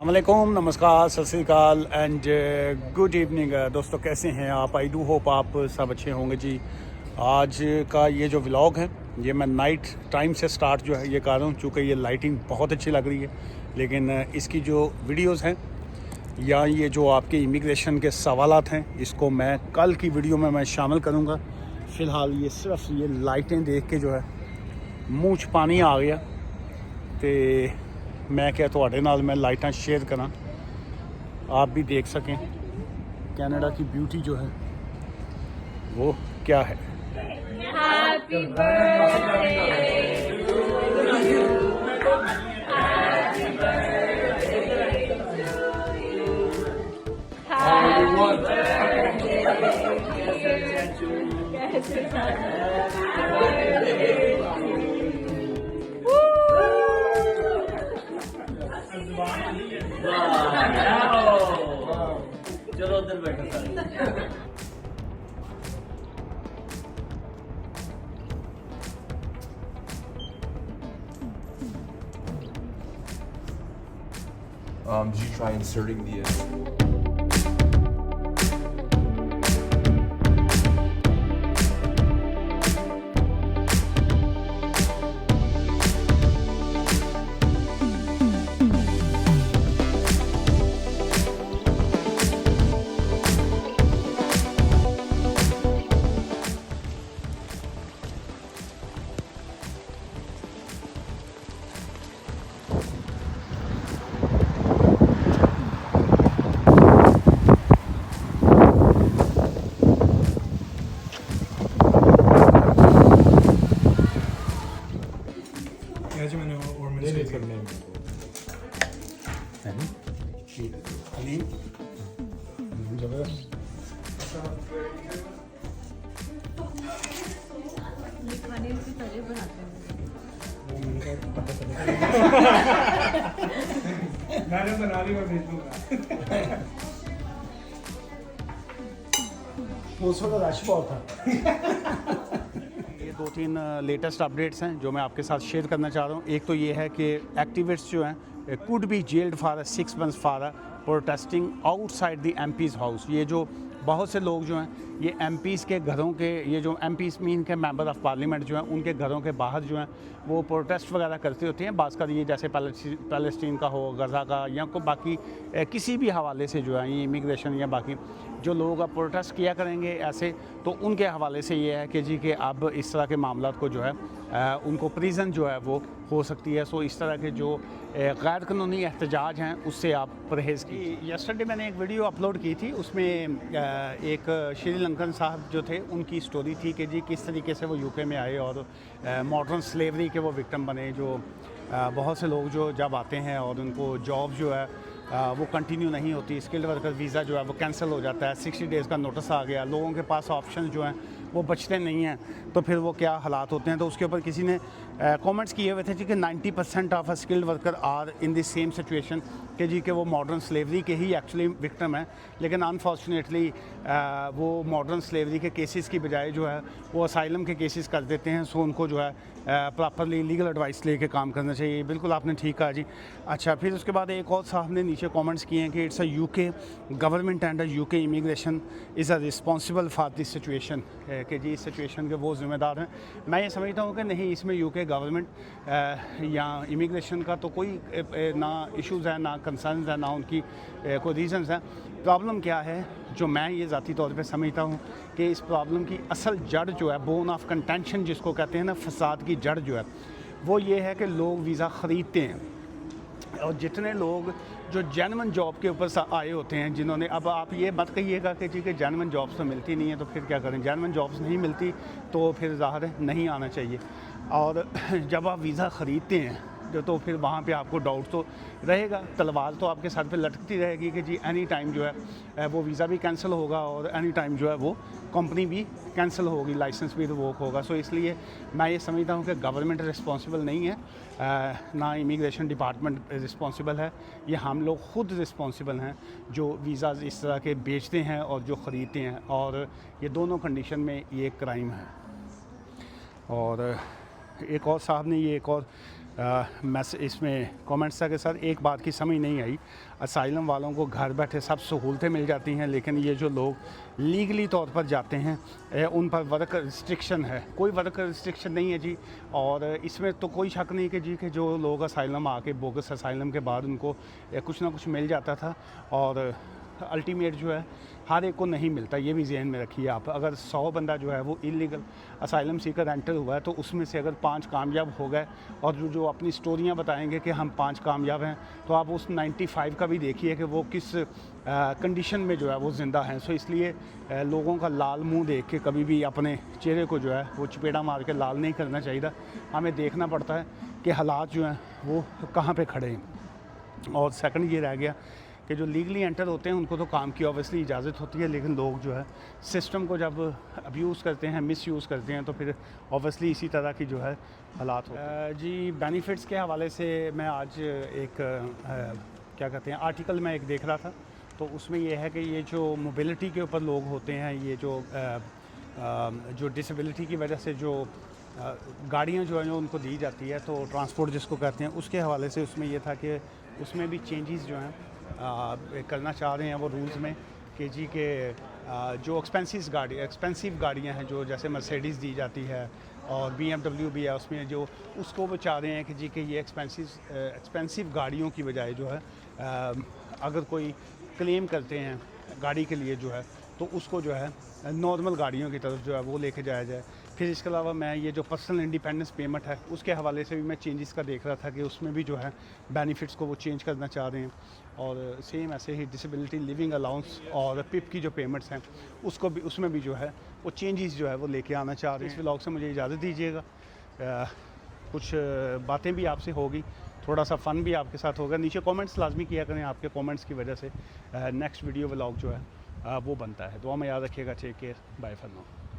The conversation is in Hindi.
अस्सलामुअलैकुम, नमस्कार, सत श्री अकाल एंड गुड इवनिंग दोस्तों। कैसे हैं आप? आई डू होप आप सब अच्छे होंगे जी। आज का ये जो व्लॉग है ये मैं नाइट टाइम से स्टार्ट जो है ये कर रहा हूँ, चूँकि ये लाइटिंग बहुत अच्छी लग रही है। लेकिन इसकी जो वीडियोस हैं या ये जो आपके इमिग्रेशन के सवालात हैं इसको मैं कल की वीडियो में मैं शामिल करूँगा। फ़िलहाल ये सिर्फ ये लाइटें देख के जो है मूँह 'च पानी आ गया तो मैं क्या तुहाडे नाल मैं लाइटां शेयर करा, आप भी देख सकें कनाडा की ब्यूटी जो है वो क्या है। Happy birthday to you. Happy birthday to you. Happy चलो उधर बैठो सारे। Did you try inserting the खाने से पहले बनाते हैं। मैंने बना ली, मैं भेज दूंगा। उस वक्त रश बहुत था। ये दो तीन लेटेस्ट अपडेट्स हैं जो मैं आपके साथ शेयर करना चाह रहा हूँ। एक तो ये है कि एक्टिविस्ट्स जो हैं could be gelled for 6 months for protesting outside the MPs house. ये जो बहुत से लोग जो हैं ये एमपीज़ के घरों के, ये जो एमपीज़ मीन के मेंबर ऑफ़ पार्लियामेंट जो हैं उनके घरों के बाहर जो हैं वो प्रोटेस्ट वगैरह करते होते हैं। बाज़ ये जैसे पैलेस्टीन का हो, गज़ा का, या को बाकी किसी भी हवाले से जो है ये इमिग्रेशन या बाकी जो लोग अब प्रोटेस्ट किया करेंगे ऐसे, तो उनके हवाले से ये है कि जी कि अब इस तरह के मामलों को जो है उनको प्रिजन जो है वो हो सकती है। सो इस तरह के जो गैर कानूनी एहतजाज हैं उससे आप परहेज़ की। यस्टरडे मैंने एक वीडियो अपलोड की थी, उसमें एक श्रीलंकन साहब जो थे उनकी स्टोरी थी कि जी किस तरीके से वो यूके में आए और मॉडर्न स्लेवरी के वो विक्टिम बने। जो बहुत से लोग जो जब आते हैं और उनको जॉब जो है वो कंटिन्यू नहीं होती, स्किल्ड वर्कर वीज़ा जो है वो कैंसिल हो जाता है, 60 डेज़ का नोटिस आ गया, लोगों के पास ऑप्शन जो हैं वो बचते नहीं हैं, तो फिर वो क्या हालात होते हैं। तो उसके ऊपर किसी ने कमेंट्स किए हुए थे जी कि 90% of skilled worker are in the same situation कि जी कि वो मॉडर्न स्लेवरी के ही एक्चुअली विक्टिम है। लेकिन अनफॉर्चुनेटली वो मॉडर्न स्लेवरी के केसेस की बजाय जो है वो असाइलम के केसेस कर देते हैं। सो उनको जो है प्रॉपरली लीगल एडवाइस लेके काम करना चाहिए। बिल्कुल आपने ठीक कहा जी। अच्छा, फिर उसके बाद एक और साहब ने नीचे कमेंट्स किए हैं कि it's a UK government and UK immigration is a responsible for this situation, कि जी इस सिचुएशन के वो ज़िम्मेदार हैं। मैं ये समझता हूँ कि नहीं, इसमें यूके गवर्नमेंट या इमिग्रेशन का तो कोई ना इश्यूज़ है, ना कंसर्न्स है, ना उनकी कोई रीज़न्स हैं। प्रॉब्लम क्या है जो मैं ये ज़ाती तौर पे समझता हूँ कि इस प्रॉब्लम की असल जड़ जो है, बोन ऑफ कंटेंशन जिसको कहते हैं ना, फसाद की जड़ जो है वो ये है कि लोग वीज़ा ख़रीदते हैं। और जितने लोग जो जेन्युइन जॉब के ऊपर आए होते हैं, जिन्होंने, अब आप ये मत कहिएगा कि जी कि जेन्युइन जॉब्स तो मिलती नहीं है तो फिर क्या करें। जेन्युइन जॉब्स नहीं मिलती तो फिर ज़ाहिर है नहीं आना चाहिए। और जब आप वीज़ा ख़रीदते हैं तो फिर वहाँ पे आपको डाउट तो रहेगा, तलवार तो आपके सर पे लटकती रहेगी कि जी एनी टाइम जो है वो वीज़ा भी कैंसिल होगा और एनी टाइम जो है वो कंपनी भी कैंसिल होगी, लाइसेंस भी रिवोक होगा। सो इसलिए मैं ये समझता हूँ कि गवर्नमेंट रिस्पॉन्सिबल नहीं है, ना इमिग्रेशन डिपार्टमेंट रिस्पॉन्सिबल है, ये हम लोग ख़ुद रिस्पॉन्सिबल हैं जो वीज़ाज़ इस तरह के बेचते हैं और जो ख़रीदते हैं, और ये दोनों कंडीशन में ये क्राइम है। और एक और साहब ने ये एक और इसमें कमेंट्स था के साथ एक बात की समझ नहीं आई, असाइलम वालों को घर बैठे सब सहूलतें मिल जाती हैं, लेकिन ये जो लोग लीगली तौर पर जाते हैं उन पर वर्क रिस्ट्रिक्शन है। कोई वर्क रिस्ट्रिक्शन नहीं है जी, और इसमें तो कोई शक नहीं कि जी कि जो लोग असाइलम आके बोगस असाइलम के बाद उनको कुछ ना कुछ मिल जाता था, और अल्टीमेट जो है हर एक को नहीं मिलता। ये भी जहन में रखिए आप। अगर 100 बंदा जो है वो इलीगल असाइलम सीकर एंटर हुआ है, तो उसमें से अगर 5 कामयाब हो गए और जो अपनी स्टोरियां बताएंगे कि हम 5 कामयाब हैं, तो आप उस 95 का भी देखिए कि वो किस कंडीशन में जो है वो ज़िंदा हैं। सो इसलिए लोगों का लाल मुंह देख के कभी भी अपने चेहरे को जो है वो चपेटा मार के लाल नहीं करना चाहिए। हमें देखना पड़ता है कि हालात जो हैं वो कहाँ पे खड़े हैं। और सेकंड ये रह गया कि जो लीगली एंटर होते हैं उनको तो काम की ऑब्वियसली इजाज़त होती है, लेकिन लोग जो है सिस्टम को जब अब्यूज़ करते हैं, मिसयूज़ करते हैं, तो फिर ऑब्वियसली इसी तरह की जो है हालात होते हैं। जी, बेनिफिट्स के हवाले से मैं आज एक क्या कहते हैं आर्टिकल में एक देख रहा था, तो उसमें यह है कि ये जो मोबिलिटी के ऊपर लोग होते हैं, ये जो डिसेबिलिटी की वजह से जो गाड़ियाँ जो है जो उनको दी जाती है, तो ट्रांसपोर्ट जिसको कहते हैं, उसके हवाले से उसमें यह था कि उसमें भी चेंजेस जो हैं करना चाह रहे हैं वो रूल्स में कि जी के जो एक्सपेंसिव गाड़ियाँ हैं, जो जैसे मर्सिडीज़ दी जाती है और BMW भी है, उसमें जो उसको वो चाह रहे हैं कि जी कि ये एक्सपेंसिव गाड़ियों की बजाय जो है अगर कोई क्लेम करते हैं गाड़ी के लिए जो है, तो उसको जो है नॉर्मल गाड़ियों की तरफ जो है वो लेके जाया जाए। फिर इसके अलावा मैं ये जो पर्सनल इंडिपेंडेंस पेमेंट है उसके हवाले से भी मैं चेंजेस का देख रहा था कि उसमें भी जो है बेनिफिट्स को वो चेंज करना चाह रहे हैं। और सेम ऐसे ही डिसेबिलिटी लिविंग अलाउंस और पिप की जो पेमेंट्स हैं उसमें भी जो है वो चेंजेस जो है वो लेके आना चाह रहे हैं। इस व्लॉग से मुझे इजाज़त दीजिएगा। कुछ बातें भी आपसे होगी, थोड़ा सा फ़न भी आपके साथ होगा। नीचे कमेंट्स लाजमी किया करें, आपके कमेंट्स की वजह से नेक्स्ट वीडियो व्लॉग जो है वो बनता है। दुआ में याद रखिएगा। Take care, bye for now.